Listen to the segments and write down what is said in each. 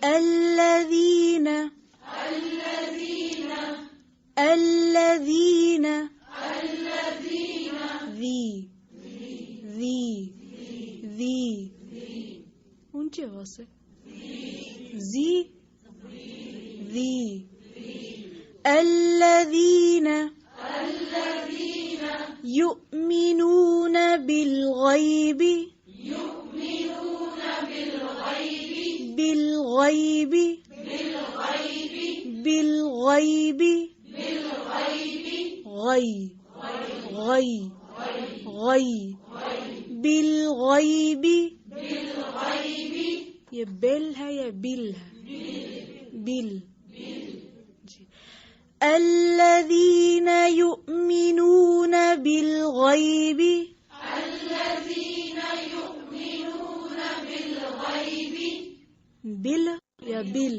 الذین الذین ذی اونچی آواز سے ذی الذین یؤمنون بالغیب بالغیب بالغیب غی غی غی بالغیب یہ بل ہے یا بل ہے بل الذین یؤمنون بالغیب بل یا بل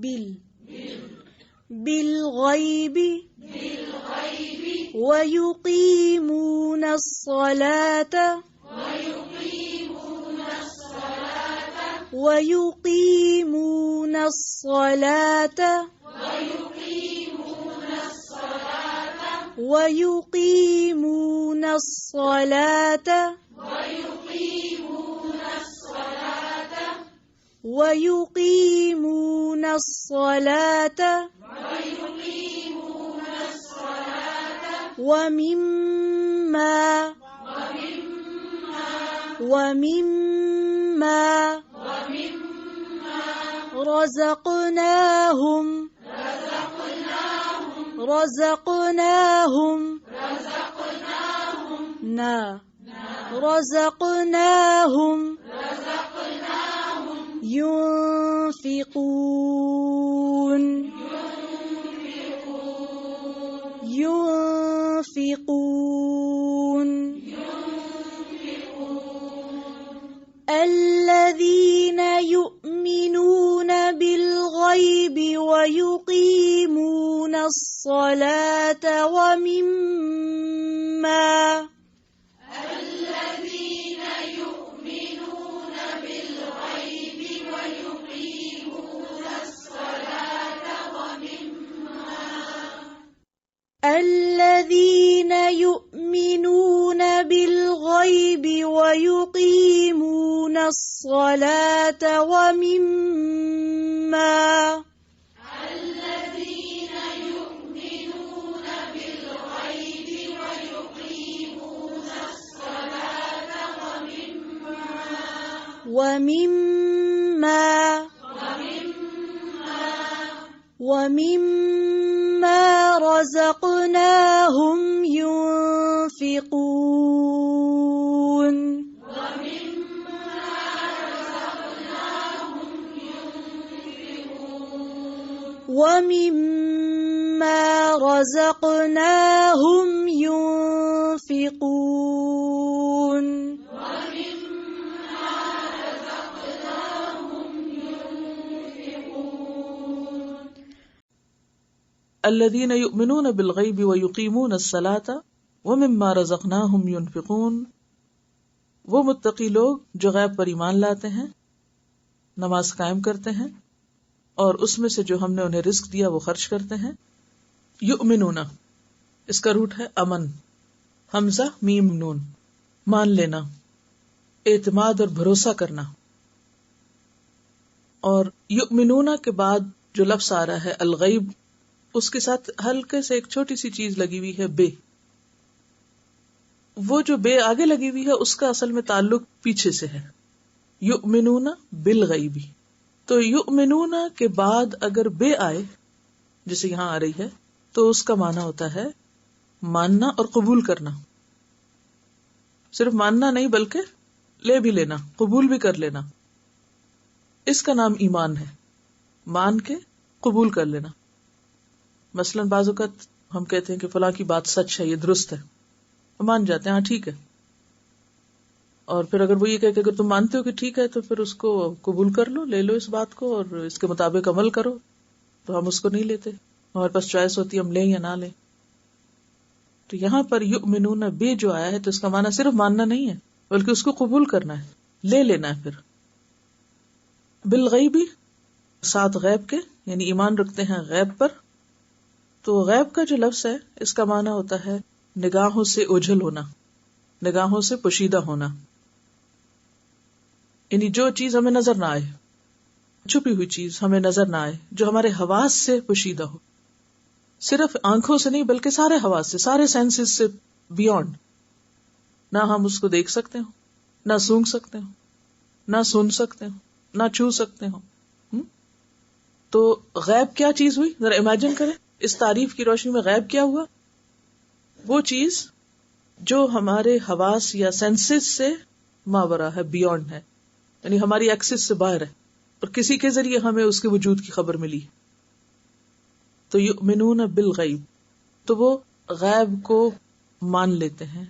بل بالغیب ویقیمون الصلاة ويقيمون الصلاة ويقيمون الصلاة ويقيمون الصلاة ومما رزقناهم ينفقون الذين يؤمنون بالغيب ويقيمون الصلاة الذين يؤمنون بالغيب ويقيمون الصلاة ومما رزقناهم ينفقون ومما رزقناهم ينفقون الذين يؤمنون بالغيب ويقيمون الصلاة ومما رزقناهم ينفقون، وہ متقی لوگ جو غیب پر ایمان لاتے ہیں، نماز قائم کرتے ہیں اور اس میں سے جو ہم نے انہیں رزق دیا وہ خرچ کرتے ہیں. یؤمنون، اس کا روٹ ہے امن، حمزہ میم نون، مان لینا، اعتماد اور بھروسہ کرنا. اور یؤمنون کے بعد جو لفظ آ رہا ہے الغیب، اس کے ساتھ ہلکے سے ایک چھوٹی سی چیز لگی ہوئی ہے بے. وہ جو بے آگے لگی ہوئی ہے اس کا اصل میں تعلق پیچھے سے ہے، یؤمنون بالغیب. تو یؤمنون کے بعد اگر بے آئے جیسے یہاں آ رہی ہے تو اس کا معنی ہوتا ہے ماننا اور قبول کرنا. صرف ماننا نہیں بلکہ لے بھی لینا، قبول بھی کر لینا. اس کا نام ایمان ہے، مان کے قبول کر لینا. مثلاً بعض اوقات ہم کہتے ہیں کہ فلاں کی بات سچ ہے، یہ درست ہے، مان جاتے ہیں ہاں ٹھیک ہے. اور پھر اگر وہ یہ کہ اگر تم مانتے ہو کہ ٹھیک ہے تو پھر اس کو قبول کر لو، لے لو اس بات کو اور اس کے مطابق عمل کرو. تو ہم اس کو نہیں لیتے، ہمارے پاس چوائس ہوتی ہے ہم لیں یا نہ لیں. تو یہاں پر یؤمنون بے جو آیا ہے تو اس کا معنی صرف ماننا نہیں ہے بلکہ اس کو قبول کرنا ہے، لے لینا ہے. پھر بالغیبی ساتھ غیب کے، یعنی ایمان رکھتے ہیں غیب پر. تو غیب کا جو لفظ ہے اس کا معنی ہوتا ہے نگاہوں سے اوجھل ہونا، نگاہوں سے پوشیدہ ہونا، یعنی جو چیز ہمیں نظر نہ آئے، چھپی ہوئی چیز ہمیں نظر نہ آئے، جو ہمارے حواس سے پوشیدہ ہو، صرف آنکھوں سے نہیں بلکہ سارے حواس سے، سارے سینسز سے بیونڈ. نہ ہم اس کو دیکھ سکتے ہوں، نہ سونگھ سکتے ہوں، نہ سن سکتے ہوں، نہ چھو سکتے ہوں. تو غیب کیا چیز ہوئی؟ ذرا امیجن کریں اس تعریف کی روشنی میں غیب کیا ہوا؟ وہ چیز جو ہمارے حواس یا سینسز سے ماورا ہے، بیونڈ ہے، یعنی ہماری ایکسس سے باہر ہے، اور کسی کے ذریعے ہمیں اس کے وجود کی خبر ملی. تو یؤمنون بالغیب، تو وہ غیب کو مان لیتے ہیں،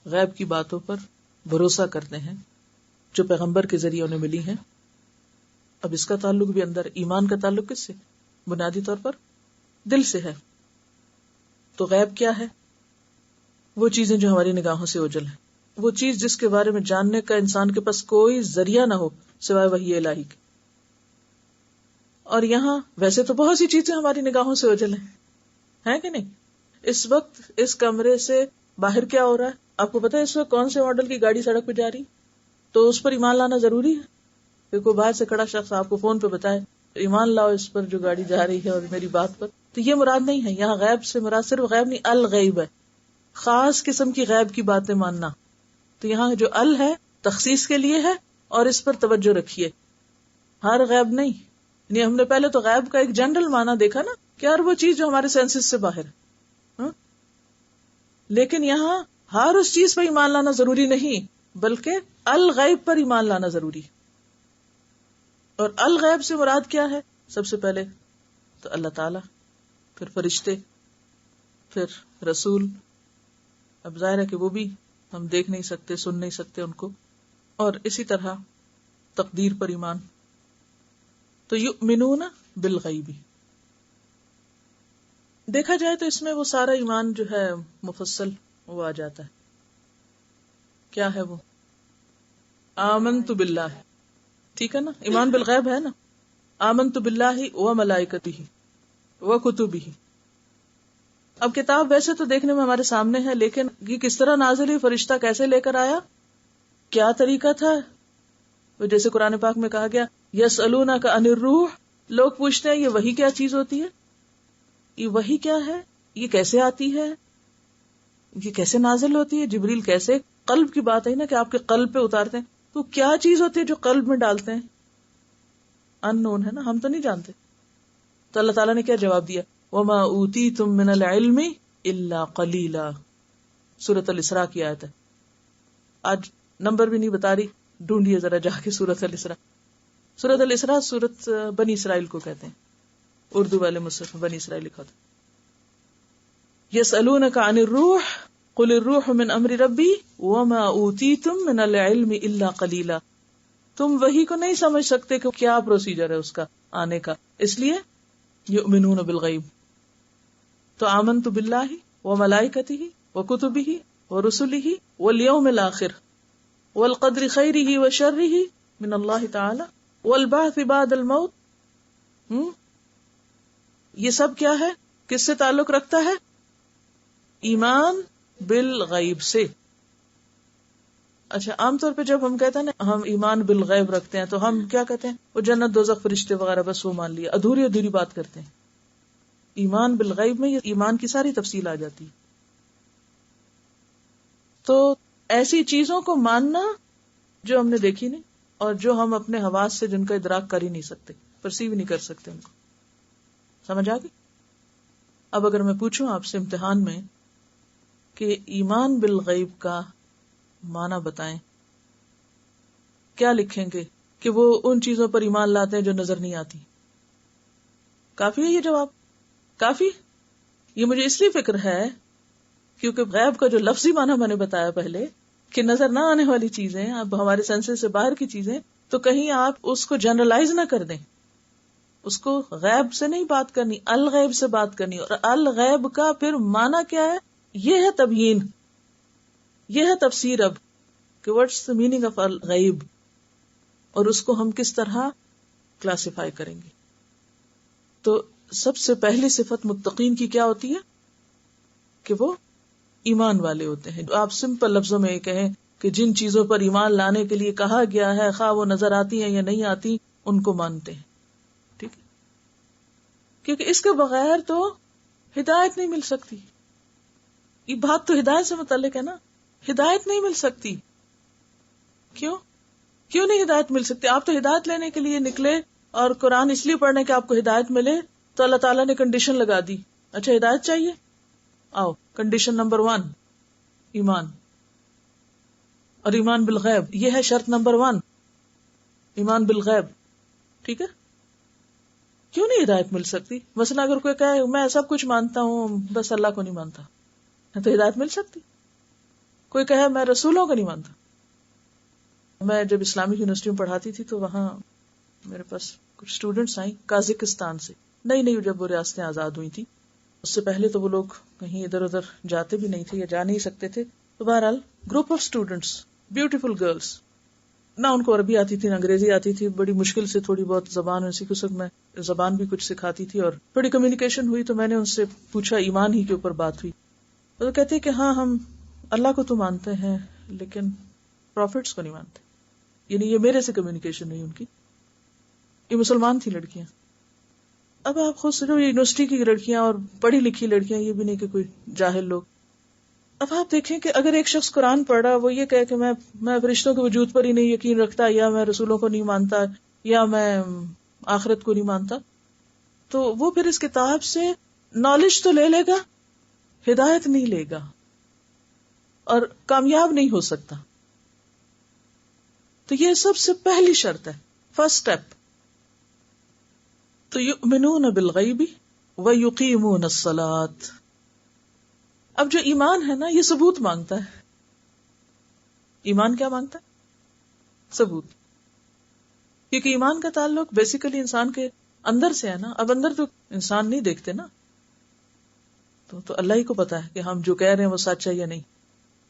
غیب کی باتوں پر بھروسہ کرتے ہیں جو پیغمبر کے ذریعے انہیں ملی ہیں. اب اس کا تعلق بھی اندر ایمان کا تعلق کس سے؟ بنیادی طور پر دل سے ہے. تو غیب کیا ہے؟ وہ چیزیں جو ہماری نگاہوں سے اوجھل ہیں، وہ چیز جس کے بارے میں جاننے کا انسان کے پاس کوئی ذریعہ نہ ہو سوائے وحی الہی کے. اور یہاں ویسے تو بہت سی چیزیں ہماری نگاہوں سے اوجھل ہیں کہ نہیں؟ اس وقت اس کمرے سے باہر کیا ہو رہا ہے؟ آپ کو پتا ہے اس وقت کون سے ماڈل کی گاڑی سڑک پہ جا رہی؟ تو اس پر ایمان لانا ضروری ہے کہ کوئی باہر سے کھڑا شخص آپ کو فون پہ بتائے ایمان لاؤ اس پر جو گاڑی جا رہی ہے اور میری بات پر. تو یہ مراد نہیں ہے یہاں. غیب سے مراد صرف غیب نہیں، الغیب ہے، خاص قسم کی غیب کی باتیں ماننا. تو یہاں جو ال ہے تخصیص کے لیے ہے، اور اس پر توجہ رکھیے. ہر غیب نہیں، یعنی ہم نے پہلے تو غیب کا ایک جنرل معنی دیکھا نا کہ ہر وہ چیز جو ہمارے سینسز سے باہر ہے. لیکن یہاں ہر اس چیز پر ایمان لانا ضروری نہیں، بلکہ الغیب پر ایمان لانا ضروری. اور الغیب سے مراد کیا ہے؟ سب سے پہلے تو اللہ تعالیٰ، پھر فرشتے، پھر رسول. اب ظاہر ہے کہ وہ بھی ہم دیکھ نہیں سکتے، سن نہیں سکتے ان کو. اور اسی طرح تقدیر پر ایمان. تو یؤمنون بالغیب. دیکھا جائے تو اس میں وہ سارا ایمان جو ہے مفصل وہ آ جاتا ہے. کیا ہے وہ؟ آمنت باللہ، ٹھیک ہے نا؟ ایمان بالغیب ہے نا. آمنت باللہ و ملائکتہ و کتبہ. اب کتاب ویسے تو دیکھنے میں ہمارے سامنے ہے، لیکن یہ کس طرح نازل ہوئی، فرشتہ کیسے لے کر آیا، کیا طریقہ تھا؟ جیسے قرآن پاک میں کہا گیا یسألونک عن الروح، لوگ پوچھتے ہیں یہ وحی کیا چیز ہوتی ہے، یہ وحی کیا ہے، یہ کیسے آتی ہے، یہ کیسے نازل ہوتی ہے، جبریل کیسے؟ قلب کی بات ہے نا کہ آپ کے قلب پہ اتارتے ہیں. تو کیا چیز ہوتی ہے جو قلب میں ڈالتے ہیں؟ ان نون ہے نا، ہم تو نہیں جانتے. تو اللہ تعالیٰ نے کیا جواب دیا؟ وما اوتیتم من العلم الا قلیلا. سورۃ الاسراء کی آیت ہے. آج نمبر بھی نہیں بتا رہی، ڈھونڈیے ذرا جا کے سورۃ الاسراء. سورۃ الاسراء سورۃ بنی اسرائیل کو کہتے ہیں، اردو والے مصحف میں بنی اسرائیل لکھا تھا. یسألونک عن الروح قل الروح من امر ربی وما اوتیتم من العلم الا قلیلا. تم وحی کو نہیں سمجھ سکتے کہ کیا پروسیجر ہے اس کا آنے کا، اس لیے یؤمنون بالغیب. تو آمنت باللہ وملائکتہ وکتبہ ورسلہ والیوم الآخر والقدر خیرہ وشرہ من اللہ تعالی والبعث بعد الموت. یہ سب کیا ہے، کس سے تعلق رکھتا ہے؟ ایمان بالغیب سے. اچھا، عام طور پہ جب ہم کہتے ہیں نا ہم ایمان بالغیب رکھتے ہیں تو ہم کیا کہتے ہیں؟ وہ جنت دوزخ فرشتے وغیرہ بس وہ مان لیا، ادھوری بات کرتے ہیں. ایمان بالغیب میں یہ ایمان کی ساری تفصیل آ جاتی. تو ایسی چیزوں کو ماننا جو ہم نے دیکھی نہیں اور جو ہم اپنے حواس سے جن کا ادراک کر ہی نہیں سکتے، پرسیو نہیں کر سکتے، ان کو سمجھ آ گئی؟ اب اگر میں پوچھوں آپ سے امتحان میں کہ ایمان بالغیب کا معنی بتائیں، کیا لکھیں گے؟ کہ وہ ان چیزوں پر ایمان لاتے ہیں جو نظر نہیں آتی. کافی ہے یہ جواب؟ کافی؟ یہ مجھے اس لیے فکر ہے کیونکہ غیب کا جو لفظی معنی میں نے بتایا پہلے کہ نظر نہ آنے والی چیزیں، اب ہمارے سینسز سے باہر کی چیزیں، تو کہیں آپ اس کو جنرلائز نہ کر دیں. اس کو غیب سے نہیں بات کرنی، الغیب سے بات کرنی. اور الغیب کا پھر معنی کیا ہے؟ یہ ہے تبیین، یہ ہے تفسیر. اب کہ واٹس دی میننگ آف الغیب، اور اس کو ہم کس طرح کلاسیفائی کریں گے. تو سب سے پہلی صفت متقین کی کیا ہوتی ہے کہ وہ ایمان والے ہوتے ہیں. آپ سمپل لفظوں میں یہ کہیں کہ جن چیزوں پر ایمان لانے کے لیے کہا گیا ہے خواہ وہ نظر آتی ہیں یا نہیں آتی ان کو مانتے ہیں. ٹھیک ہے, کیونکہ اس کے بغیر تو ہدایت نہیں مل سکتی. یہ بات تو ہدایت سے متعلق ہے نا. ہدایت نہیں مل سکتی. کیوں نہیں ہدایت مل سکتی؟ آپ تو ہدایت لینے کے لیے نکلے اور قرآن اس لیے پڑھنے کہ آپ کو ہدایت ملے, تو اللہ تعالیٰ نے کنڈیشن لگا دی, اچھا ہدایت چاہیے, آؤ کنڈیشن نمبر 1 ایمان, اور ایمان بالغیب, یہ ہے شرط نمبر 1, ایمان بالغیب. ٹھیک ہے, کیوں نہیں ہدایت مل سکتی؟ مثلا اگر کوئی کہے میں سب کچھ مانتا ہوں بس اللہ کو نہیں مانتا, تو ہدایت مل سکتی. کوئی کہے میں رسولوں کو نہیں مانتا. میں جب اسلامک یونیورسٹی میں پڑھاتی تھی تو وہاں میرے پاس کچھ اسٹوڈینٹس آئیں قازقستان سے, نئی جب وہ ریاستیں آزاد ہوئی تھی. اس سے پہلے تو وہ لوگ کہیں ادھر ادھر جاتے بھی نہیں تھے یا جا نہیں سکتے تھے. تو بہرحال group of students, beautiful girls, نہ ان کو عربی آتی تھی نہ انگریزی آتی تھی, بڑی مشکل سے تھوڑی بہت زبان میں سیکھی. اس وقت میں زبان بھی کچھ سکھاتی تھی اور تھوڑی کمیونیکیشن ہوئی. تو میں نے ان سے پوچھا, ایمان ہی کے اوپر بات ہوئی. تو کہتے کہ ہاں ہم اللہ کو تو مانتے ہیں لیکن پروفٹس کو نہیں مانتے. یعنی یہ میرے سے کمیونیکیشن ہوئی ان کی. یہ مسلمان تھی لڑکیاں. اب آپ خود سنو, یونیورسٹی کی لڑکیاں اور پڑھی لکھی لڑکیاں, یہ بھی نہیں کہ کوئی جاہل لوگ. اب آپ دیکھیں کہ اگر ایک شخص قرآن پڑھ رہا, وہ یہ کہے کہ میں فرشتوں کے وجود پر ہی نہیں یقین رکھتا, یا میں رسولوں کو نہیں مانتا, یا میں آخرت کو نہیں مانتا, تو وہ پھر اس کتاب سے نالج تو لے لے گا, ہدایت نہیں لے گا اور کامیاب نہیں ہو سکتا. تو یہ سب سے پہلی شرط ہے, فرسٹ سٹیپ. تو یؤمنون بالغیب ویقیمون الصلاۃ. اب جو ایمان ہے نا, یہ ثبوت مانگتا ہے. ایمان کیا مانگتا ہے؟ ثبوت. کیونکہ ایمان کا تعلق بیسیکلی انسان کے اندر سے ہے نا. اب اندر تو انسان نہیں دیکھتے نا, تو اللہ ہی کو پتا ہے کہ ہم جو کہہ رہے ہیں وہ سچ ہے یا نہیں.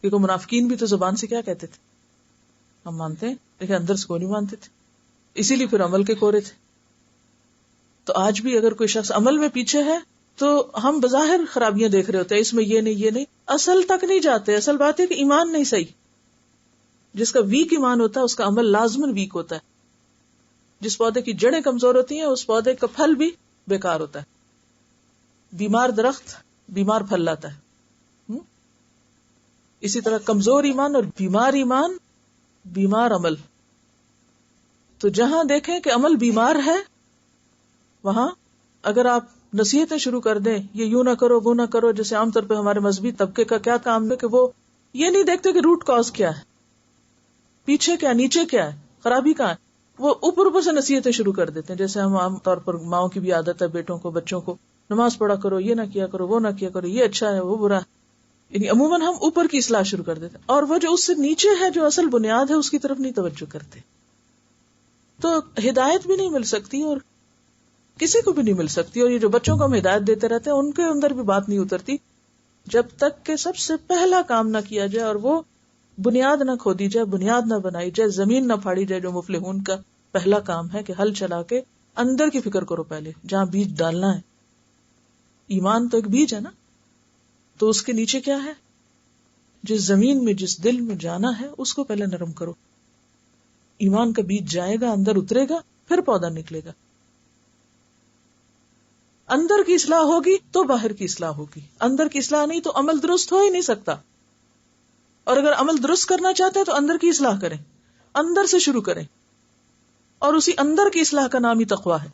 کیونکہ منافقین بھی تو زبان سے کیا کہتے تھے, ہم مانتے ہیں, لیکن اندر سے کوئی نہیں مانتے تھے. اسی لیے پھر عمل کے کورے تھے. تو آج بھی اگر کوئی شخص عمل میں پیچھے ہے تو ہم بظاہر خرابیاں دیکھ رہے ہوتے ہیں, اس میں یہ نہیں, اصل تک نہیں جاتے. اصل بات ہے کہ ایمان نہیں صحیح. جس کا ویک ایمان ہوتا ہے اس کا عمل لازماً ویک ہوتا ہے. جس پودے کی جڑیں کمزور ہوتی ہیں اس پودے کا پھل بھی بیکار ہوتا ہے. بیمار درخت بیمار پھل لاتا ہے. اسی طرح کمزور ایمان اور بیمار ایمان, بیمار عمل. تو جہاں دیکھیں کہ عمل بیمار ہے, وہاں اگر آپ نصیحتیں شروع کر دیں, یہ یوں نہ کرو وہ نہ کرو, جیسے عام طور پہ ہمارے مذہبی طبقے کا کیا کام ہے کہ وہ یہ نہیں دیکھتے کہ روٹ کاز کیا ہے, پیچھے کیا, نیچے کیا ہے, خرابی کہاں ہے. وہ اوپر سے نصیحتیں شروع کر دیتے ہیں. جیسے ہم عام طور پر ماؤں کی بھی عادت ہے بیٹوں کو, بچوں کو نماز پڑھا کرو, یہ نہ کیا کرو, وہ نہ کیا کرو, یہ اچھا ہے وہ برا ہے. یعنی عموماً ہم اوپر کی اصلاح شروع کر دیتے ہیں, اور وہ جو اس سے نیچے ہے, جو اصل بنیاد ہے, اس کی طرف نہیں توجہ کرتے. تو ہدایت بھی نہیں مل سکتی اور کسی کو بھی نہیں مل سکتی. اور یہ جو بچوں کو ہم ہدایت دیتے رہتے ہیں, ان کے اندر بھی بات نہیں اترتی جب تک کہ سب سے پہلا کام نہ کیا جائے, اور وہ بنیاد نہ کھودی جائے, بنیاد نہ بنائی جائے, زمین نہ پھاڑی جائے, جو مفلحون کا پہلا کام ہے کہ ہل چلا کے اندر کی فکر کرو پہلے, جہاں بیج ڈالنا ہے. ایمان تو ایک بیج ہے نا, تو اس کے نیچے کیا ہے, جس زمین میں جس دل میں جانا ہے اس کو پہلے نرم کرو. ایمان کا بیج جائے گا, اندر اترے گا, پھر پودا نکلے گا. اندر کی اصلاح ہوگی تو باہر کی اصلاح ہوگی. اندر کی اصلاح نہیں تو عمل درست ہو ہی نہیں سکتا. اور اگر عمل درست کرنا چاہتے ہیں تو اندر کی اصلاح کریں, اندر سے شروع کریں, اور اسی اندر کی اصلاح کا نام ہی تقویٰ ہے.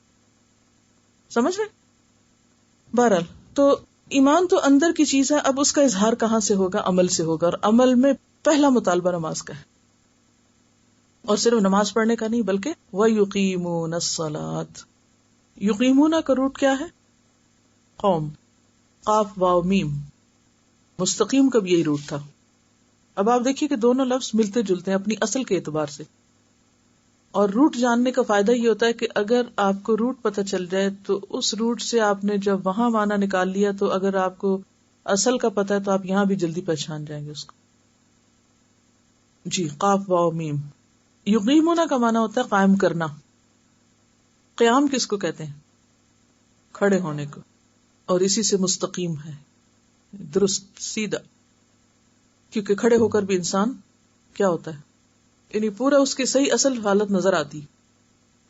سمجھ رہے؟ بہرحال تو ایمان تو اندر کی چیز ہے. اب اس کا اظہار کہاں سے ہوگا؟ عمل سے ہوگا. اور عمل میں پہلا مطالبہ نماز کا ہے, اور صرف نماز پڑھنے کا نہیں بلکہ وَيُقِيمُونَ الصَّلَاةَ. یقیمون کا روٹ کیا ہے؟ قوم, قاف واو میم. مستقیم کا بھی یہی روٹ تھا. اب آپ دیکھیے کہ دونوں لفظ ملتے جلتے ہیں اپنی اصل کے اعتبار سے. اور روٹ جاننے کا فائدہ یہ ہوتا ہے کہ اگر آپ کو روٹ پتہ چل جائے تو اس روٹ سے آپ نے جب وہاں معنی نکال لیا, تو اگر آپ کو اصل کا پتہ ہے تو آپ یہاں بھی جلدی پہچان جائیں گے اس کو. جی, قاف واو میم. یقیمون کا معنی ہوتا ہے قائم کرنا. قیام کس کو کہتے ہیں؟ کھڑے ہونے کو، اور اسی سے مستقیم ہے، درست سیدھا، کیونکہ کھڑے ہو کر بھی انسان کیا ہوتا ہے، یعنی پورا اس کی صحیح اصل حالت نظر آتی.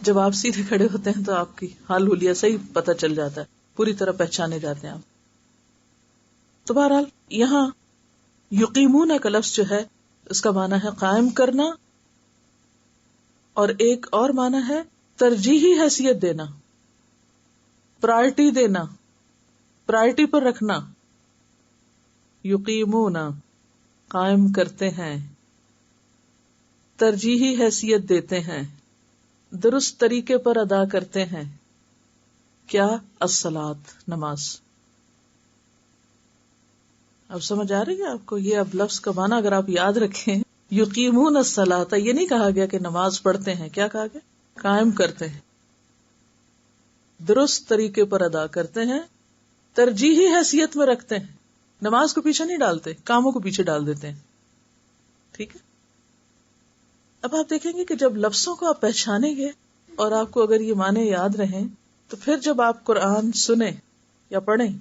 جب آپ سیدھے کھڑے ہوتے ہیں تو آپ کی حال حلیہ صحیح پتہ چل جاتا ہے، پوری طرح پہچانے جاتے ہیں آپ. تو بہرحال یہاں یقیمون کا لفظ جو ہے اس کا معنی ہے قائم کرنا، اور ایک اور معنی ہے ترجیحی حیثیت دینا، پرائرٹی دینا، پرائرٹی پر رکھنا. یقیمون قائم کرتے ہیں، ترجیحی حیثیت دیتے ہیں، درست طریقے پر ادا کرتے ہیں. کیا؟ الصلاۃ، نماز. اب سمجھ آ رہی ہے آپ کو؟ یہ اب لفظ کا معنی اگر آپ یاد رکھیں، یقیمون الصلاۃ، یہ نہیں کہا گیا کہ نماز پڑھتے ہیں، کیا کہا گیا؟ قائم کرتے ہیں، درست طریقے پر ادا کرتے ہیں، ترجیحی حیثیت میں رکھتے ہیں. نماز کو پیچھے نہیں ڈالتے، کاموں کو پیچھے ڈال دیتے ہیں. ٹھیک ہے. اب آپ دیکھیں گے کہ جب لفظوں کو آپ پہچانیں گے اور آپ کو اگر یہ معنی یاد رہیں تو پھر جب آپ قرآن سنیں یا پڑھیں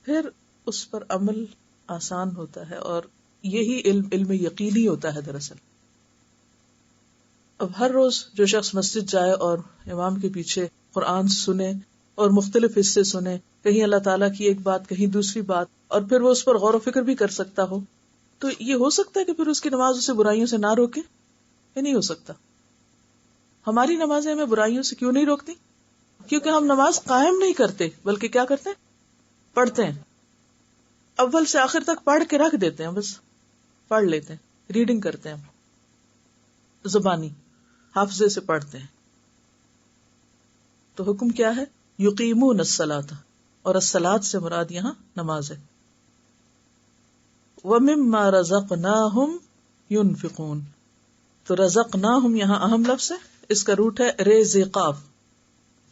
پھر اس پر عمل آسان ہوتا ہے، اور یہی علم یقینی ہوتا ہے دراصل. اب ہر روز جو شخص مسجد جائے اور امام کے پیچھے قرآن سنے اور مختلف حصے سنے، کہیں اللہ تعالیٰ کی ایک بات کہیں دوسری بات، اور پھر وہ اس پر غور و فکر بھی کر سکتا ہو، تو یہ ہو سکتا ہے کہ پھر اس کی نماز اسے برائیوں سے نہ روکے. یہ نہیں ہو سکتا. ہماری نمازیں ہمیں برائیوں سے کیوں نہیں روکتی؟ کیونکہ ہم نماز قائم نہیں کرتے، بلکہ کیا کرتے ہیں؟ پڑھتے ہیں. اول سے آخر تک پڑھ کے رکھ دیتے ہیں، بس پڑھ لیتے ہیں، ریڈنگ کرتے ہیں، زبانی حافظے سے پڑھتے ہیں. تو حکم کیا ہے؟ یقیمون الصلاۃ، اور الصلاۃ سے مراد یہاں نماز ہے. وَمِمَّا رَزَقْنَاهُمْ يُنْفِقُونَ. تو رزقناہم یہاں اہم لفظ ہے، اس کا روٹ ہے رزقاف.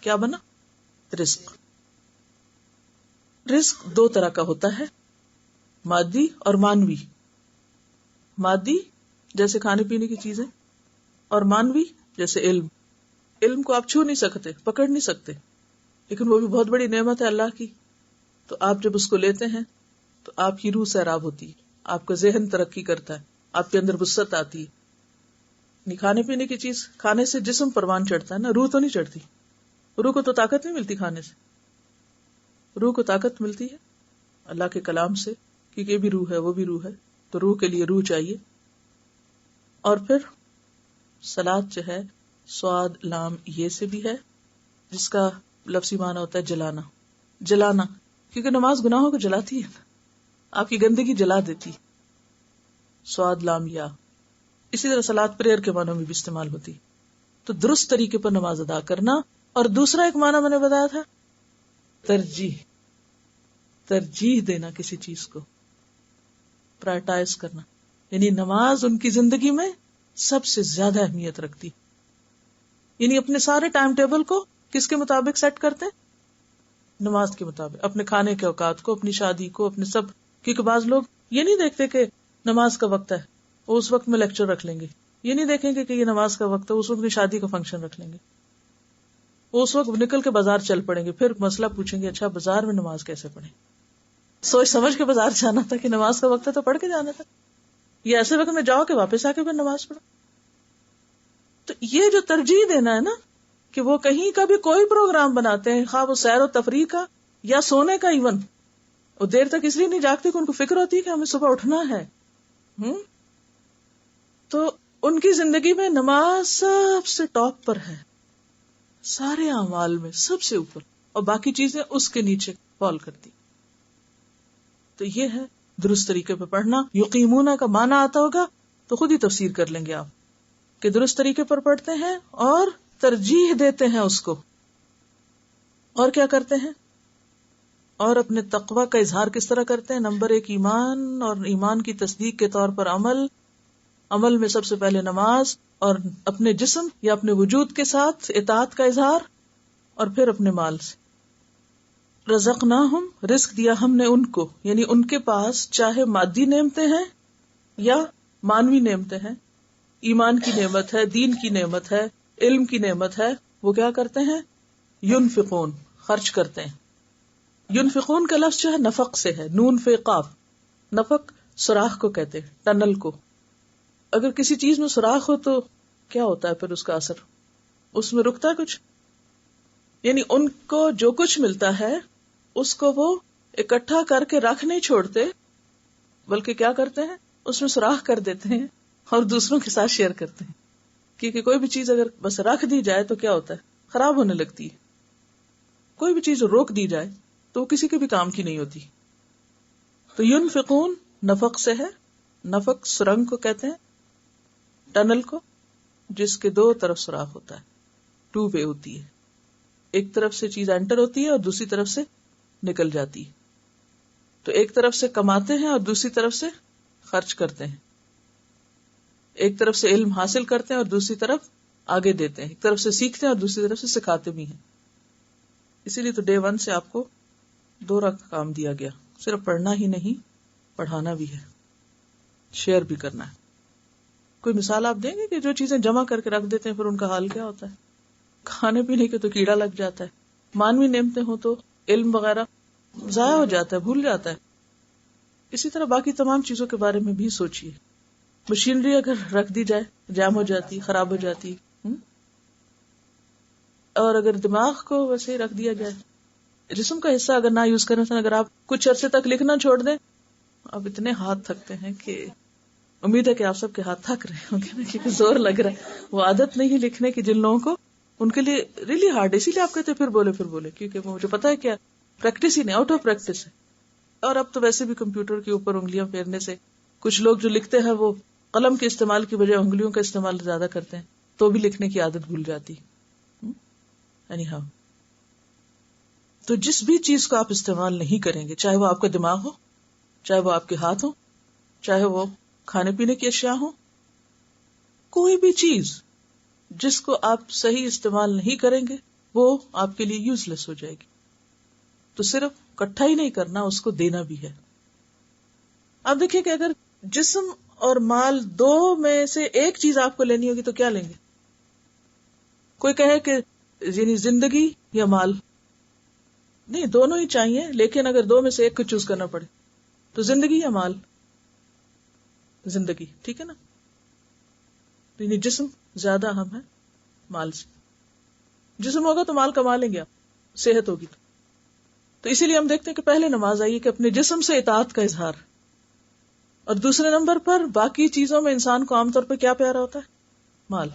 کیا بنا؟ رزق. رزق دو طرح کا ہوتا ہے، مادی اور مانوی. مادی جیسے کھانے پینے کی چیزیں، اور مانوی جیسے علم. علم کو آپ چھو نہیں سکتے، پکڑ نہیں سکتے، لیکن وہ بھی بہت بڑی نعمت ہے اللہ کی. تو آپ جب اس کو لیتے ہیں تو آپ کی روح سیراب ہوتی ہے، آپ کا ذہن ترقی کرتا ہے، آپ کے اندر وسعت آتی ہے. کھانے پینے کی چیز کھانے سے جسم پروان چڑھتا ہے نا، روح تو نہیں چڑھتی. روح کو تو طاقت نہیں ملتی کھانے سے. روح کو طاقت ملتی ہے اللہ کے کلام سے، کیونکہ یہ بھی روح ہے وہ بھی روح ہے، تو روح کے لیے روح چاہیے. اور پھر صلاۃ جو ہے سواد لام یہ سے بھی ہے، جس کا لفظی معنی ہوتا ہے جلانا. جلانا کیونکہ نماز گناہوں کو جلاتی ہے، آپ کی گندگی جلا دیتی. سواد لام یا. اسی طرح صلاۃ پریئر کے معنوں میں بھی استعمال ہوتی. تو درست طریقے پر نماز ادا کرنا. اور دوسرا ایک معنی میں نے بتایا تھا ترجیح. ترجیح دینا کسی چیز کو، پرائرٹائز کرنا، یعنی نماز ان کی زندگی میں سب سے زیادہ اہمیت رکھتی. یعنی اپنے سارے ٹائم ٹیبل کو کس کے مطابق سیٹ کرتے؟ نماز کے مطابق. اپنے کھانے کے اوقات کو، اپنی شادی کو، اپنے سب. کیونکہ بعض لوگ یہ نہیں دیکھتے کہ نماز کا وقت ہے، وہ اس وقت میں لیکچر رکھ لیں گے. یہ نہیں دیکھیں گے کہ یہ نماز کا وقت ہے، اس وقت میں شادی کا فنکشن رکھ لیں گے. وہ اس وقت نکل کے بازار چل پڑیں گے، پھر مسئلہ پوچھیں گے اچھا بازار میں نماز کیسے پڑھیں؟ سوچ سمجھ کے بازار جانا تھا کہ نماز کا وقت ہے تو پڑھ کے جانا تھا، یہ ایسے وقت میں جاؤ کہ واپس آ کے پھر نماز پڑھو. تو یہ جو ترجیح دینا ہے نا، کہ وہ کہیں کا بھی کوئی پروگرام بناتے ہیں، خواہ وہ سیر و تفریح کا یا سونے کا، ایون وہ دیر تک اس لیے نہیں جاگتے کہ ان کو فکر ہوتی ہے کہ ہمیں صبح اٹھنا ہے. تو ان کی زندگی میں نماز سب سے ٹاپ پر ہے، سارے اعمال میں سب سے اوپر، اور باقی چیزیں اس کے نیچے فال کرتی. تو یہ ہے درست طریقے پہ پڑھنا. یقیمون کا معنی آتا ہوگا تو خود ہی تفسیر کر لیں گے آپ کہ درست طریقے پر پڑھتے ہیں اور ترجیح دیتے ہیں اس کو. اور کیا کرتے ہیں؟ اور اپنے تقوی کا اظہار کس طرح کرتے ہیں؟ نمبر 1 ایمان، اور ایمان کی تصدیق کے طور پر عمل. عمل میں سب سے پہلے نماز، اور اپنے جسم یا اپنے وجود کے ساتھ اطاعت کا اظہار، اور پھر اپنے مال سے. رزقناہم، رزق دیا ہم نے ان کو، یعنی ان کے پاس چاہے مادی نعمتیں ہیں یا مانوی نعمتیں ہیں، ایمان کی نعمت ہے، دین کی نعمت ہے، علم کی نعمت ہے، وہ کیا کرتے ہیں؟ ينفقون خرچ کرتے ہیں. ينفقون کا لفظ جو ہے نفق سے ہے، نون فے قاف. نفق سوراخ کو کہتے ہیں، ٹنل کو. اگر کسی چیز میں سوراخ ہو تو کیا ہوتا ہے پھر اس کا اثر؟ اس میں رکتا ہے کچھ؟ یعنی ان کو جو کچھ ملتا ہے اس کو وہ اکٹھا کر کے رکھ نہیں چھوڑتے، بلکہ کیا کرتے ہیں، اس میں سوراخ کر دیتے ہیں اور دوسروں کے ساتھ شیئر کرتے ہیں. کیونکہ کوئی بھی چیز اگر بس رکھ دی جائے تو کیا ہوتا ہے، خراب ہونے لگتی ہے. کوئی بھی چیز روک دی جائے تو وہ کسی کے بھی کام کی نہیں ہوتی. تو ينفقون نفق سے ہے. نفق سرنگ کو کہتے ہیں، ٹنل کو جس کے دو طرف سوراخ ہوتا ہے، ٹو وے ہوتی ہے. ایک طرف سے چیز انٹر ہوتی ہے اور دوسری طرف سے نکل جاتی ہے. تو ایک طرف سے کماتے ہیں اور دوسری طرف سے خرچ کرتے ہیں. ایک طرف سے علم حاصل کرتے ہیں اور دوسری طرف آگے دیتے ہیں. ایک طرف سے سیکھتے ہیں اور دوسری طرف سے سکھاتے بھی ہیں. اسی لیے تو ڈے 1 سے آپ کو 2 کام دیا گیا، صرف پڑھنا ہی نہیں، پڑھانا بھی ہے، شیئر بھی کرنا ہے. کوئی مثال آپ دیں گے کہ جو چیزیں جمع کر کے رکھ دیتے ہیں پھر ان کا حال کیا ہوتا ہے؟ کھانے پینے کے تو کیڑا لگ جاتا ہے، مانوی نعمتیں ہوں تو علم وغیرہ ضائع ہو جاتا ہے، بھول جاتا ہے. اسی طرح باقی تمام چیزوں کے بارے میں بھی سوچیے. مشینری اگر رکھ دی جائے جام ہو جاتی، خراب ہو جاتی. اور اگر دماغ کو ویسے ہی رکھ دیا جائے، جسم کا حصہ اگر نہ یوز کریں، اگر آپ کچھ عرصے تک لکھنا چھوڑ دیں، اب اتنے ہاتھ تھکتے ہیں کہ امید ہے کہ آپ سب کے ہاتھ تھک رہے ہوں گے کیونکہ زور لگ رہا ہے. وہ عادت نہیں لکھنے کی جن لوگوں کو، ان کے لیے ریلی ہارڈ. اسی لیے آپ کہتے پھر بولے کیونکہ مجھے پتا ہے کیا پریکٹس ہی نہیں، آؤٹ آف پریکٹس ہے. اور اب تو ویسے بھی کمپیوٹر کے اوپر انگلیاں پھیرنے سے کچھ لوگ جو لکھتے ہیں وہ قلم کے استعمال کی بجائے انگلیوں کا استعمال زیادہ کرتے ہیں، تو بھی لکھنے کی عادت بھول جاتی. anyhow تو جس بھی چیز کو آپ استعمال نہیں کریں گے، چاہے وہ آپ کا دماغ ہو، چاہے وہ آپ کے ہاتھ ہو، چاہے وہ کھانے پینے کی اشیاء ہو، کوئی بھی چیز جس کو آپ صحیح استعمال نہیں کریں گے وہ آپ کے لیے یوز لیس ہو جائے گی. تو صرف اکٹھا ہی نہیں کرنا، اس کو دینا بھی ہے. آپ دیکھیے کہ اگر جسم اور مال 2 میں سے ایک چیز آپ کو لینی ہوگی تو کیا لیں گے؟ کوئی کہے کہ یعنی زندگی یا مال؟ نہیں، دونوں ہی چاہیے، لیکن اگر 2 میں سے ایک کو چوز کرنا پڑے تو زندگی یا مال؟ زندگی، ٹھیک ہے نا. یعنی جسم زیادہ اہم ہے مال سے. جسم ہوگا تو مال کما لیں گے آپ، صحت ہوگی تو اسی لیے ہم دیکھتے ہیں کہ پہلے نماز آئی کہ اپنے جسم سے اطاعت کا اظہار، اور دوسرے نمبر پر باقی چیزوں میں انسان کو عام طور پہ کیا پیارا ہوتا ہے؟ مال.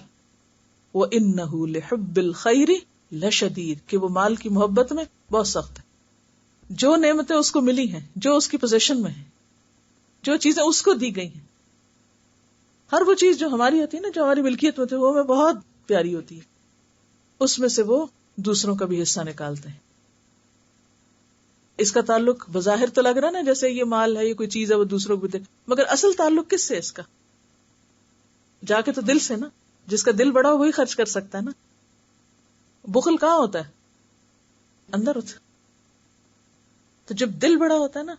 وَإِنَّهُ لِحُبِّ الْخَيْرِ لَشَدِيدٌ، کہ وہ مال کی محبت میں بہت سخت ہے. جو نعمتیں اس کو ملی ہیں، جو اس کی پوزیشن میں ہیں، جو چیزیں اس کو دی گئی ہیں، ہر وہ چیز جو ہماری ہوتی ہے نا، جو ہماری ملکیت ہوتی ہے، وہ ہمیں بہت پیاری ہوتی ہے. اس میں سے وہ دوسروں کا بھی حصہ نکالتے ہیں. اس کا تعلق بظاہر تو لگ رہا نا جیسے یہ مال ہے، یہ کوئی چیز ہے، وہ دوسروں کو بھی دے، مگر اصل تعلق کس سے؟ اس کا جا کے تو دل سے نا. جس کا دل بڑا ہو وہی خرچ کر سکتا ہے نا. بخل کہاں ہوتا ہے؟ اندر ہوتا ہے. تو جب دل بڑا ہوتا ہے نا،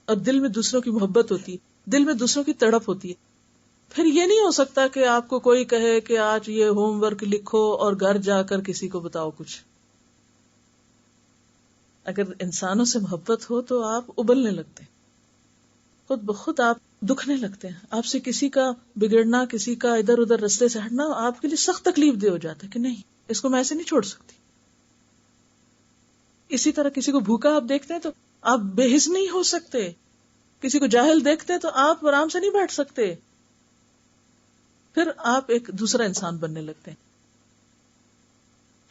اور دل میں دوسروں کی محبت ہوتی ہے، دل میں دوسروں کی تڑپ ہوتی ہے، پھر یہ نہیں ہو سکتا کہ آپ کو کوئی کہے کہ آج یہ ہوم ورک لکھو اور گھر جا کر کسی کو بتاؤ کچھ. اگر انسانوں سے محبت ہو تو آپ ابلنے لگتے ہیں، خود بخود آپ دکھنے لگتے ہیں. آپ سے کسی کا بگڑنا، کسی کا ادھر ادھر رستے سے ہٹنا آپ کے لیے سخت تکلیف دہ ہو جاتا ہے کہ نہیں، اس کو میں ایسے نہیں چھوڑ سکتی. اسی طرح کسی کو بھوکا آپ دیکھتے ہیں تو آپ بے حس نہیں ہو سکتے. کسی کو جاہل دیکھتے ہیں تو آپ آرام سے نہیں بیٹھ سکتے. پھر آپ ایک دوسرا انسان بننے لگتے ہیں،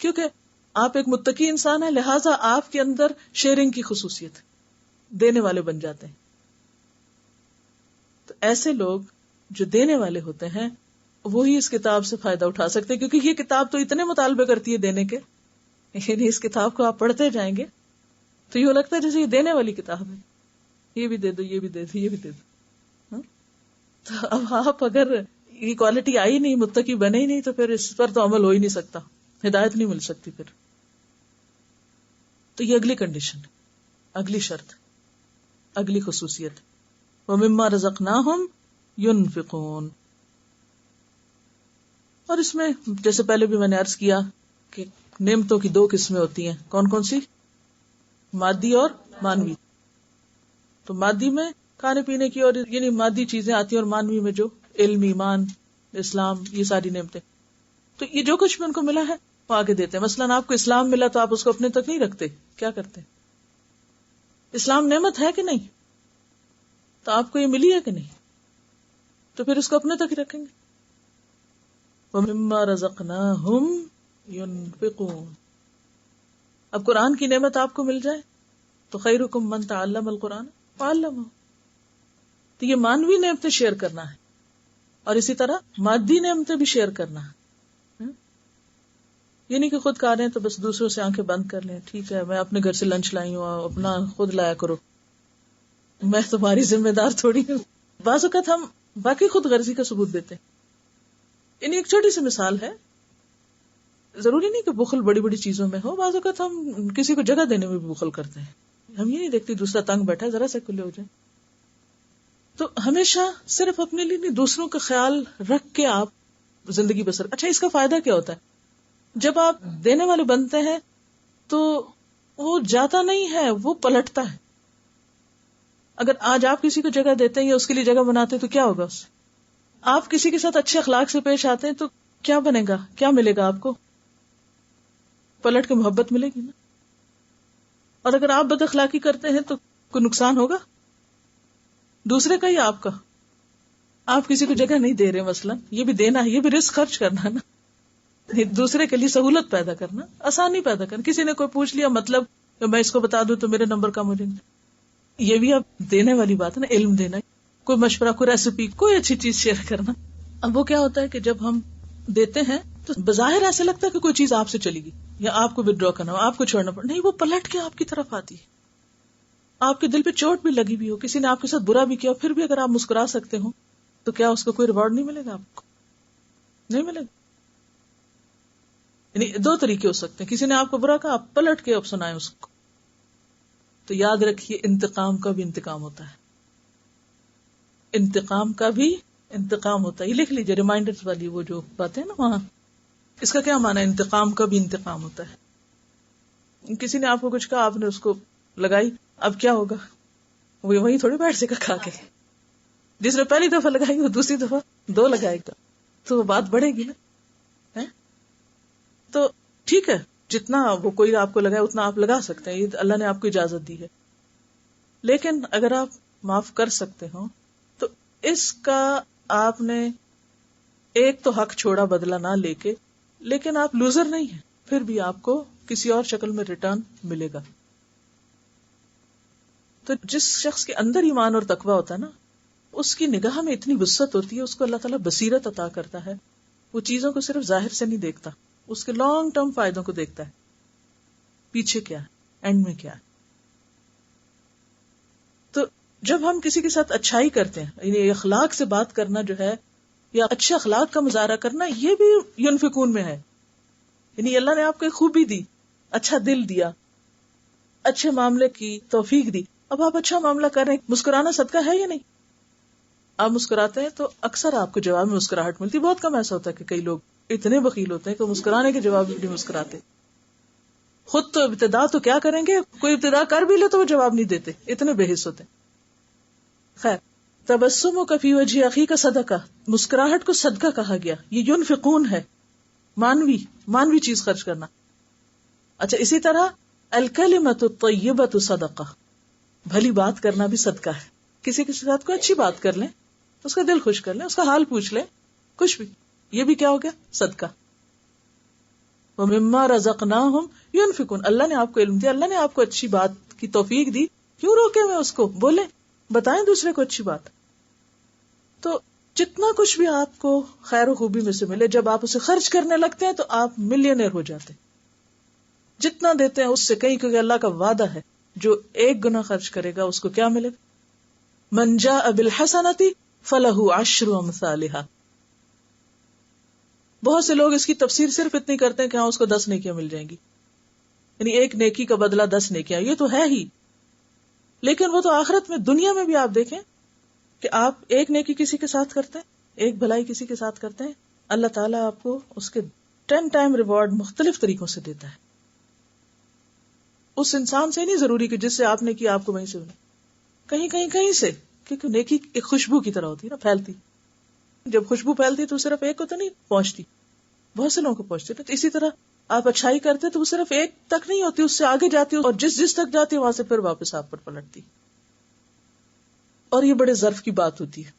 کیونکہ آپ ایک متقی انسان ہیں، لہٰذا آپ کے اندر شیئرنگ کی خصوصیت ہے، دینے والے بن جاتے ہیں. تو ایسے لوگ جو دینے والے ہوتے ہیں وہی اس کتاب سے فائدہ اٹھا سکتے ہیں، کیونکہ یہ کتاب تو اتنے مطالبے کرتی ہے دینے کے، یعنی اس کتاب کو آپ پڑھتے جائیں گے تو یہ لگتا ہے جیسے یہ دینے والی کتاب ہے، یہ بھی دے دو، یہ بھی دے دو، یہ بھی دے دو. تو اب آپ اگر یہ کوالٹی آئی نہیں، متقی بنے ہی نہیں، تو پھر اس پر تو عمل ہو ہی نہیں سکتا، ہدایت نہیں مل سکتی. پھر تو یہ اگلی کنڈیشن، اگلی شرط، اگلی خصوصیت، وَمِمَّا رَزَقْنَاهُمْ يُنْفِقُونَ. اور اس میں جیسے پہلے بھی میں نے عرض کیا کہ نعمتوں کی دو قسمیں ہوتی ہیں. کون کون سی؟ مادی اور مانوی. تو مادی میں کھانے پینے کی اور یعنی مادی چیزیں آتی ہیں، اور مانوی میں جو علم، ایمان، اسلام، یہ ساری نعمتیں. تو یہ جو کچھ بھی ان کو ملا ہے وہ آگے دیتے ہیں. مثلاً آپ کو اسلام ملا تو آپ اس کو اپنے تک نہیں رکھتے، کیا کرتے؟ اسلام نعمت ہے کہ نہیں؟ تو آپ کو یہ ملی ہے کہ نہیں؟ تو پھر اس کو اپنے تک ہی رکھیں گے. وَمِمَّا رَزَقْنَاهُمْ يُنْفِقُونَ. اب قرآن کی نعمت آپ کو مل جائے تو خیرکم من تعلم القرآن وعلمہ. تو یہ مانوی نعمتیں شیئر کرنا ہے، اور اسی طرح مادی نعمتیں بھی شیئر کرنا ہے. یہ نہیں کہ خود کھا رہے ہیں تو بس دوسروں سے آنکھیں بند کر لیں، ٹھیک ہے میں اپنے گھر سے لنچ لائی ہوں، اپنا خود لایا کرو، میں تمہاری ذمہ دار تھوڑی ہوں. بعض اوقات ہم باقی خود غرضی کا ثبوت دیتے ہیں. یعنی ایک چھوٹی سی مثال ہے، ضروری نہیں کہ بخل بڑی بڑی چیزوں میں ہو. بعض اوقات ہم کسی کو جگہ دینے میں بھی بخل کرتے ہیں. ہم یہ نہیں دیکھتے دوسرا تنگ بیٹھا ہے، ذرا سے کھلے ہو جائے. تو ہمیشہ صرف اپنے لیے نہیں، دوسروں کا خیال رکھ کے آپ زندگی بسر. اچھا، اس کا فائدہ کیا ہوتا ہے؟ جب آپ دینے والے بنتے ہیں تو وہ جاتا نہیں ہے، وہ پلٹتا ہے. اگر آج آپ کسی کو جگہ دیتے ہیں یا اس کے لیے جگہ بناتے ہیں تو کیا ہوگا؟ اس سے آپ کسی کے ساتھ اچھے اخلاق سے پیش آتے ہیں تو کیا بنے گا، کیا ملے گا آپ کو؟ پلٹ کے محبت ملے گی نا. اور اگر آپ بد اخلاقی کرتے ہیں تو کوئی نقصان ہوگا دوسرے کا یا آپ کا؟ آپ کسی کو جگہ نہیں دے رہے مثلا، یہ بھی دینا ہے، یہ بھی رزق خرچ کرنا ہے نا. دوسرے کے لیے سہولت پیدا کرنا، آسانی پیدا کرنا. کسی نے کوئی پوچھ لیا مطلب میں اس کو بتا دوں تو میرے نمبر کم ہو جائیں گے، یہ بھی اب دینے والی بات ہے نا. علم دینا، کوئی مشورہ، کوئی ریسیپی، کوئی اچھی چیز شیئر کرنا. اب وہ کیا ہوتا ہے کہ جب ہم دیتے ہیں تو بظاہر ایسے لگتا ہے کہ کوئی چیز آپ سے چلی گئی یا آپ کو ودرا کرنا ہو، آپ کو چھوڑنا پڑا. نہیں، وہ پلٹ کے آپ کی طرف آتی ہے. آپ کے دل پہ چوٹ بھی لگی ہوئی ہو، کسی نے آپ کے ساتھ برا بھی کیا، پھر بھی اگر آپ مسکرا سکتے ہو تو کیا اس کو کوئی ریوارڈ نہیں ملے گا؟ آپ کو نہیں ملے گا. یعنی دو طریقے ہو سکتے ہیں. کسی نے آپ کو برا کہا، آپ پلٹ کے اب سنائیں اس کو. تو یاد رکھیے انتقام کا بھی انتقام ہوتا ہے. انتقام کا بھی انتقام ہوتا ہے. یہ لکھ لیجیے ریمائنڈر والی وہ جو باتیں نا وہاں. اس کا کیا معنی ہے؟ انتقام کا بھی انتقام ہوتا ہے. کسی نے آپ کو کچھ کہا، آپ نے اس کو لگائی، اب کیا ہوگا؟ وہ وہی تھوڑی بیٹھ سے کھا کے. جس نے پہلی دفعہ لگائی وہ دوسری دفعہ 2 لگائے گا تو وہ بات بڑھے گی نا. تو ٹھیک ہے، جتنا وہ کوئی آپ کو لگائے اتنا آپ لگا سکتے ہیں، یہ اللہ نے آپ کو اجازت دی ہے. لیکن اگر آپ معاف کر سکتے ہو تو اس کا آپ نے ایک تو حق چھوڑا بدلہ نہ لے کے، لیکن آپ لوزر نہیں ہیں، پھر بھی آپ کو کسی اور شکل میں ریٹرن ملے گا. تو جس شخص کے اندر ایمان اور تقویٰ ہوتا ہے نا، اس کی نگاہ میں اتنی وسعت ہوتی ہے، اس کو اللہ تعالیٰ بصیرت عطا کرتا ہے. وہ چیزوں کو صرف ظاہر سے نہیں دیکھتا، اس کے لانگ ٹرم فائدوں کو دیکھتا ہے، پیچھے کیا ہے، اینڈ میں کیا ہے. تو جب ہم کسی کے ساتھ اچھائی کرتے ہیں، یعنی اخلاق سے بات کرنا جو ہے یا اچھے اخلاق کا مظاہرہ کرنا، یہ بھی ینفقون میں ہے. یعنی اللہ نے آپ کو ایک خوبی دی، اچھا دل دیا، اچھے معاملے کی توفیق دی. اب آپ اچھا معاملہ کر رہے ہیں، مسکرانا صدقہ ہے یا نہیں؟ آپ مسکراتے ہیں تو اکثر آپ کو جواب میں مسکراہٹ ملتی. بہت کم ایسا ہوتا ہے کہ کئی لوگ اتنے بخیل ہوتے ہیں کہ مسکرانے کے جواب بھی نہیں مسکراتے. خود تو ابتدا تو کیا کریں گے، کوئی ابتدا کر بھی لے تو وہ جواب نہیں دیتے، اتنے بے حس ہوتے. خیر، تبسمک فی وجہ اخی کا صدقہ، مسکراہٹ کو صدقہ کہا گیا. یہ ینفقون ہے، مانوی چیز خرچ کرنا. اچھا، اسی طرح الکلمۃ الطیبۃ صدقہ، بھلی بات کرنا بھی صدقہ ہے. کسی کے ساتھ کوئی اچھی بات کر لیں، اس کا دل خوش کر لیں، اس کا حال پوچھ لیں، کچھ بھی، یہ بھی کیا ہو گیا؟ صدقہ. وَمِمَّا رَزَقْنَاهُمْ يُنْفِقُونَ. اللہ نے آپ کو علم دیا، اللہ نے آپ کو اچھی بات کی توفیق دی، کیوں روکے ہوئے اس کو؟ بولیں، بتائیں دوسرے کو اچھی بات. تو جتنا کچھ بھی آپ کو خیر و خوبی میں سے ملے، جب آپ اسے خرچ کرنے لگتے ہیں تو آپ ملینئر ہو جاتے ہیں. جتنا دیتے ہیں اس سے کہیں، کیونکہ اللہ کا وعدہ ہے جو 1 گنا خرچ کرے گا اس کو کیا ملے گا؟ من جاء بالحسنۃ فلہ 10 امثالھا. بہت سے لوگ اس کی تفسیر صرف اتنی کرتے ہیں کہ ہاں اس کو 10 نیکیاں مل جائیں گی، یعنی 1 نیکی کا بدلہ 10 نیکیاں. یہ تو ہے ہی، لیکن وہ تو آخرت میں. دنیا میں بھی آپ دیکھیں کہ آپ 1 نیکی کسی کے ساتھ کرتے ہیں، 1 بھلائی کسی کے ساتھ کرتے ہیں، اللہ تعالیٰ آپ کو اس کے 10 ٹائم ریوارڈ مختلف طریقوں سے دیتا ہے. اس انسان سے نہیں ضروری کہ جس سے آپ نے کیا آپ کو وہیں سے ملے، کہیں سے، کیونکہ نیکی ایک خوشبو کی طرح ہوتی ہے نا، پھیلتی. جب خوشبو پھیلتی تو صرف ایک کو تو نہیں پہنچتی، بہت سے لوگوں کو پہنچتی. تو اسی طرح آپ اچھائی کرتے تو وہ صرف ایک تک نہیں ہوتی، اس سے آگے جاتی اور جس تک جاتی وہاں سے پھر واپس آپ پر پلٹتی. اور یہ بڑے ظرف کی بات ہوتی ہے.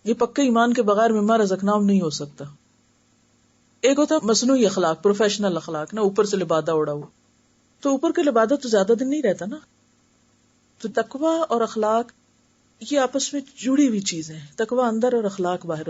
یہ پکے ایمان کے بغیر مما رزقناہم نہیں ہو سکتا. ایک ہوتا مصنوعی اخلاق، پروفیشنل اخلاق، نا اوپر سے لبادہ اڑا ہوا. تو اوپر کے لبادہ تو زیادہ دن نہیں رہتا نا. تو تقویٰ اور اخلاق یہ آپس میں جڑی ہوئی چیزیں ہیں. تقویٰ اندر اور اخلاق باہر.